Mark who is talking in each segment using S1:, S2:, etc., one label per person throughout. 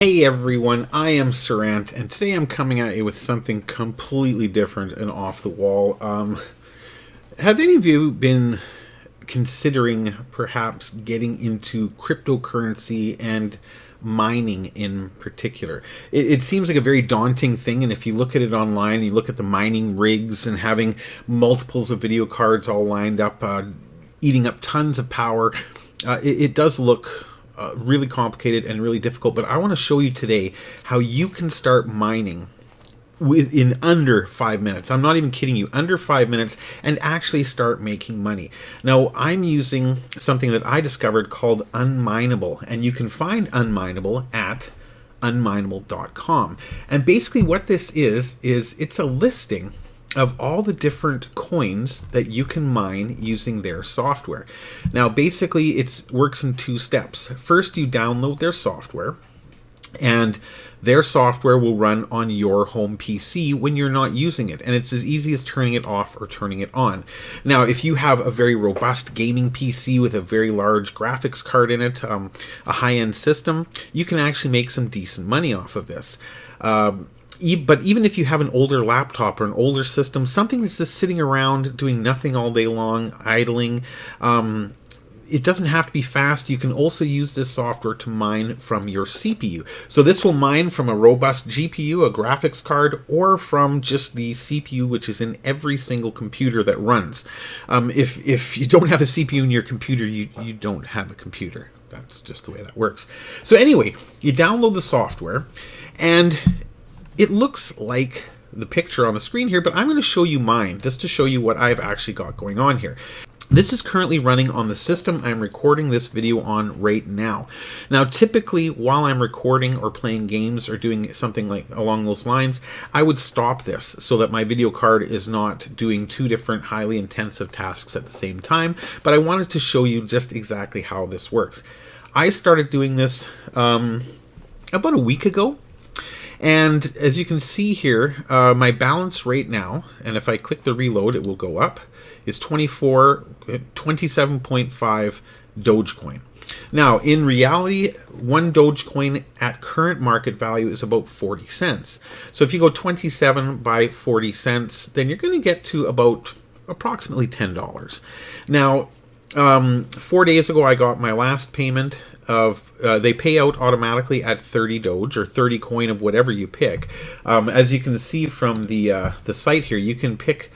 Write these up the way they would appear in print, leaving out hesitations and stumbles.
S1: Hey everyone, I am Sirant, and today I'm coming at you with something completely different and off the wall. Have any of you been considering perhaps getting into cryptocurrency and mining in particular? It seems like a very daunting thing, and if you look at it online, you look at the mining rigs and having multiples of video cards all lined up, eating up tons of power, it does look really complicated and really difficult, but I want to show you today how you can start mining in under 5 minutes. I'm not even kidding you, under 5 minutes, and actually start making money. Now, I'm using something that I discovered called Unminable, and you can find Unminable at unminable.com. And basically what this is it's a listing of all the different coins that you can mine using their software. Now, basically, it works in two steps. First, you download their software, and their software will run on your home PC when you're not using it. And it's as easy as turning it off or turning it on. Now, if you have a very robust gaming PC with a very large graphics card in it, a high-end system, you can actually make some decent money off of this. But even if you have an older laptop or an older system, something that's just sitting around doing nothing all day long, idling, it doesn't have to be fast. You can also use this software to mine from your CPU. So this will mine from a robust GPU, a graphics card, or from just the CPU, which is in every single computer that runs. If you don't have a CPU in your computer, you don't have a computer. That's just the way that works. So anyway, you download the software, and it looks like the picture on the screen here, but I'm going to show you mine just to show you what I've actually got going on here. This is currently running on the system I'm recording this video on right now. Now, typically, while I'm recording or playing games or doing something like along those lines, I would stop this so that my video card is not doing two different highly intensive tasks at the same time. But I wanted to show you just exactly how this works. I started doing this about a week ago. And as you can see here, my balance right now, and if I click the reload, it will go up, is 27.5 Dogecoin. Now, in reality, one Dogecoin at current market value is about 40 cents. So if you go 27 by 40 cents, then you're going to get to about approximately $10. Now, 4 days ago, I got my last payment of, they pay out automatically at 30 Doge or 30 coin of whatever you pick. As you can see from the site here, you can pick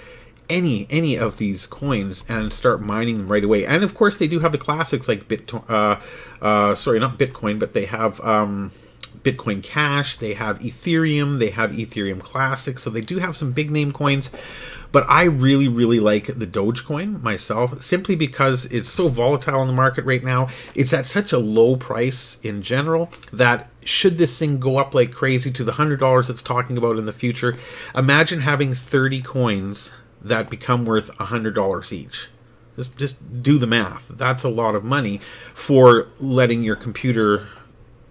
S1: any of these coins and start mining them right away. And of course, they do have the classics like sorry, not Bitcoin, but they have Bitcoin Cash, they have Ethereum, they have Ethereum Classic, so they do have some big name coins. But I really, really like the Dogecoin myself, simply because it's so volatile in the market right now. It's at such a low price in general that should this thing go up like crazy to the $100 it's talking about in the future, imagine having 30 coins that become worth $100 each. Just do the math. That's a lot of money for letting your computer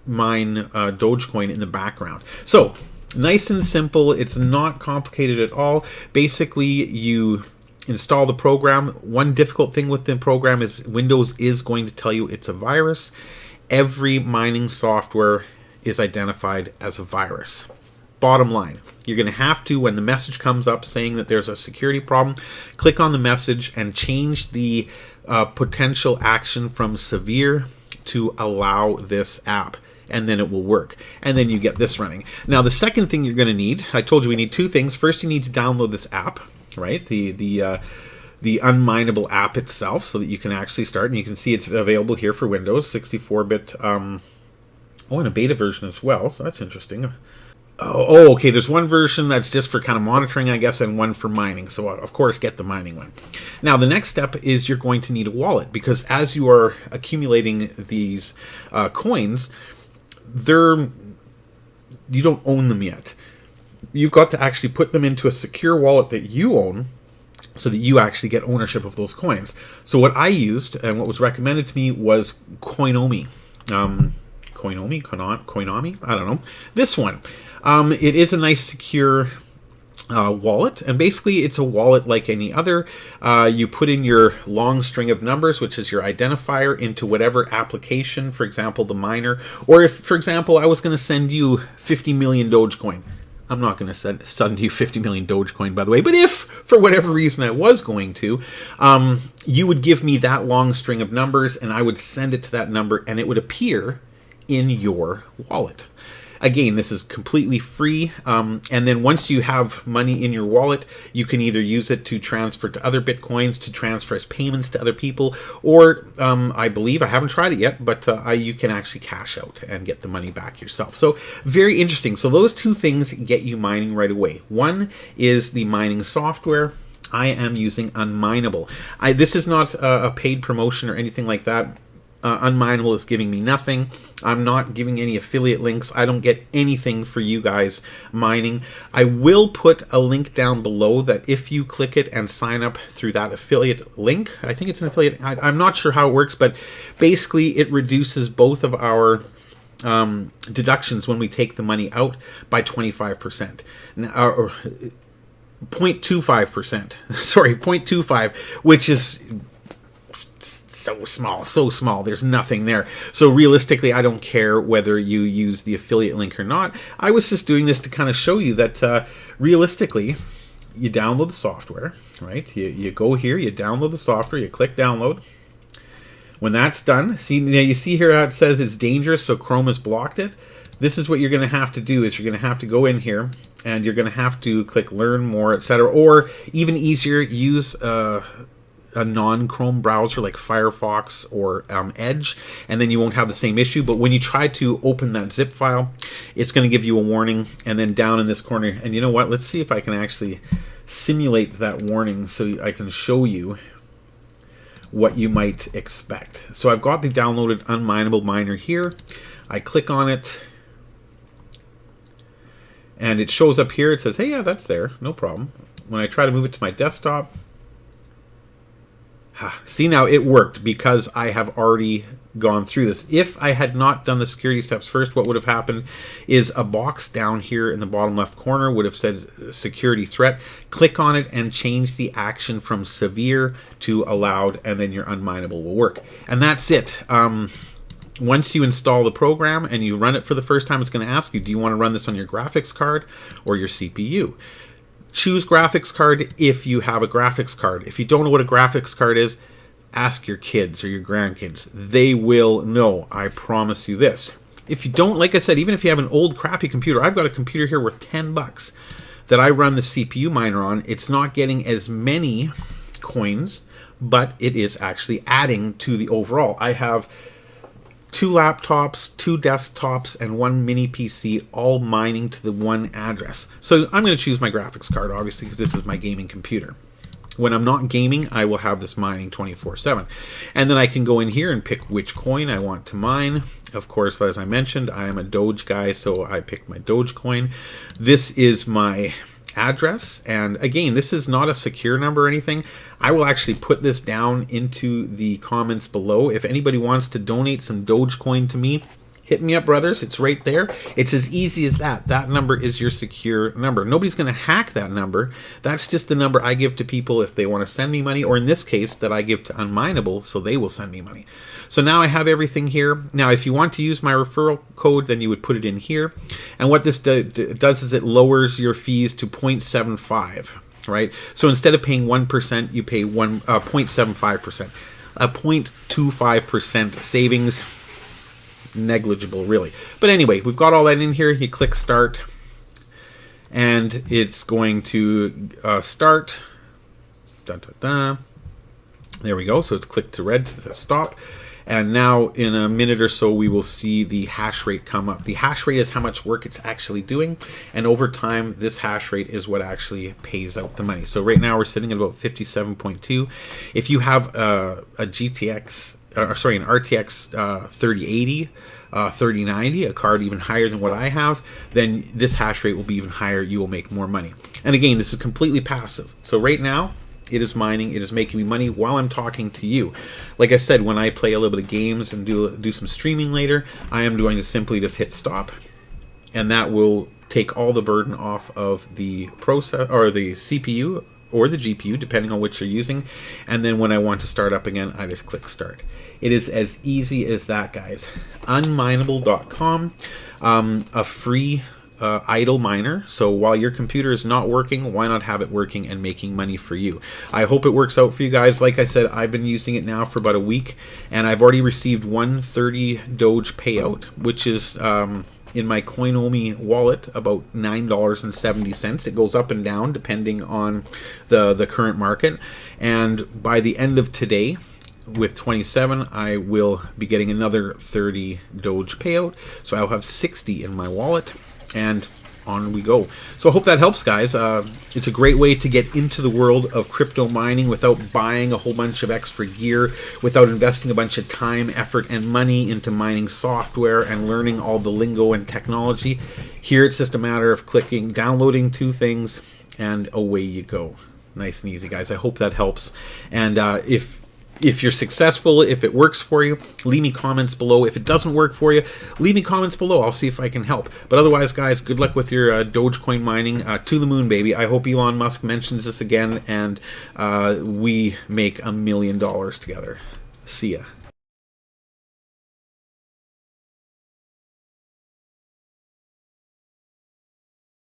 S1: mine Dogecoin in the background. So nice and simple. It's not complicated at all. Basically, you install the program. One difficult thing with the program is Windows is going to tell you it's a virus. Every mining software is identified as a virus. Bottom line, you're going to have to, when the message comes up saying that there's a security problem, click on the message and change the potential action from severe to allow this app, and then it will work. And then you get this running. Now, the second thing you're going to need, I told you we need two things. First, you need to download this app, right? The Unminable app itself, so that you can actually start. And you can see it's available here for Windows, 64-bit, and a beta version as well. So that's interesting. Oh, okay, there's one version that's just for kind of monitoring, I guess, and one for mining. So, of course, get the mining one. Now, the next step is you're going to need a wallet, because as you are accumulating these coins, you don't own them yet. You've got to actually put them into a secure wallet that you own so that you actually get ownership of those coins. So what I used and what was recommended to me was Coinomi. Coinomi? I don't know. This one. It is a nice secure wallet, and basically it's a wallet like any other. You put in your long string of numbers, which is your identifier, into whatever application, for example the miner, or if for example I was going to send you 50 million Dogecoin. I'm not going to send you 50 million Dogecoin, by the way, but if for whatever reason I was going to, you would give me that long string of numbers and I would send it to that number and it would appear in your wallet. Again, this is completely free, and then once you have money in your wallet, you can either use it to transfer to other Bitcoins, to transfer as payments to other people, or I believe, I haven't tried it yet, but you can actually cash out and get the money back yourself. So very interesting. So those two things get you mining right away. One is the mining software. I am using Unminable. This is not a paid promotion or anything like that. Unminable is giving me nothing. I'm not giving any affiliate links. I don't get anything for you guys mining. I will put a link down below that if you click it and sign up through that affiliate link, I think it's an affiliate, I'm not sure how it works, but basically it reduces both of our deductions when we take the money out by 25%. Or 0.25%. Sorry, 0.25, which is so small, there's nothing there. So realistically, I don't care whether you use the affiliate link or not. I was just doing this to kind of show you that realistically, you download the software, right? You go here, you download the software, you click download. When that's done, see, now you see here how it says it's dangerous, so Chrome has blocked it. This is what you're going to have to do, is you're going to have to go in here and you're going to have to click learn more, etc. Or even easier, use a non-Chrome browser like Firefox or Edge, and then you won't have the same issue. But when you try to open that zip file, it's going to give you a warning, and then down in this corner, and you know what, let's see if I can actually simulate that warning so I can show you what you might expect. So I've got the downloaded Unminable miner here. I click on it and it shows up here. It says, hey, yeah, that's there, no problem. When I try to move it to my desktop, see, now it worked because I have already gone through this. If I had not done the security steps first, what would have happened is a box down here in the bottom left corner would have said security threat. Click on it and change the action from severe to allowed, and then your Unminable will work. And that's it. Once you install the program and you run it for the first time, it's going to ask you, do you want to run this on your graphics card or your CPU? Choose graphics card if you have a graphics card. If you don't know what a graphics card is, ask your kids or your grandkids. They will know. I promise you this. If you don't, like I said, even if you have an old crappy computer, I've got a computer here worth 10 bucks that I run the CPU miner on. It's not getting as many coins, but it is actually adding to the overall. I have 2 laptops, 2 desktops, and 1 mini PC, all mining to the one address. So I'm going to choose my graphics card, obviously, because this is my gaming computer. When I'm not gaming, I will have this mining 24/7. And then I can go in here and pick which coin I want to mine. Of course, as I mentioned, I am a Doge guy, so I picked my Doge Coin. This is my address, and again, this is not a secure number or anything. I will actually put this down into the comments below. If anybody wants to donate some Dogecoin to me, hit me up, brothers. It's right there. It's as easy as that. That number is your secure number. Nobody's going to hack that number. That's just the number I give to people if they want to send me money, or in this case, that I give to Unminable, so they will send me money. So now I have everything here. Now, if you want to use my referral code, then you would put it in here. And what this does is it lowers your fees to 0.75, right? So instead of paying 1%, you pay 0.75%. A 0.25% savings. Negligible, really. But anyway, we've got all that in here. You click start, and it's going to start. Dun, dun, dun. There we go. So it's clicked to red to stop. And now in a minute or so, we will see the hash rate come up. The hash rate is how much work it's actually doing. And over time, this hash rate is what actually pays out the money. So right now we're sitting at about 57.2. If you have an RTX 3080, 3090, a card even higher than what I have, then this hash rate will be even higher. You will make more money. And again, this is completely passive. So right now, it is mining. It is making me money while I'm talking to you. Like I said, when I play a little bit of games and do some streaming later, I am going to simply just hit stop. and that will take all the burden off of the process or the CPU or the GPU, depending on which you're using. And then when I want to start up again, I just click start. It is as easy as that, guys. Unminable.com, a free idle miner. So while your computer is not working, why not have it working and making money for you? I hope it works out for you guys. Like I said, I've been using it now for about a week, and I've already received 130 Doge payout, which is in my Coinomi wallet about $9.70. It goes up and down depending on the current market. And by the end of today, with 27, I will be getting another 30 Doge payout. So I'll have 60 in my wallet, and on we go. So I hope that helps, guys. It's a great way to get into the world of crypto mining without buying a whole bunch of extra gear, without investing a bunch of time, effort, and money into mining software and learning all the lingo and technology. Here it's just a matter of clicking, downloading 2 things, and away you go. Nice and easy, guys. I hope that helps. And if you're successful, if it works for you, leave me comments below. If it doesn't work for you, leave me comments below. I'll see if I can help. But otherwise, guys, good luck with your Dogecoin mining. To the moon, baby. I hope Elon Musk mentions this again, and we make $1 million together. See ya.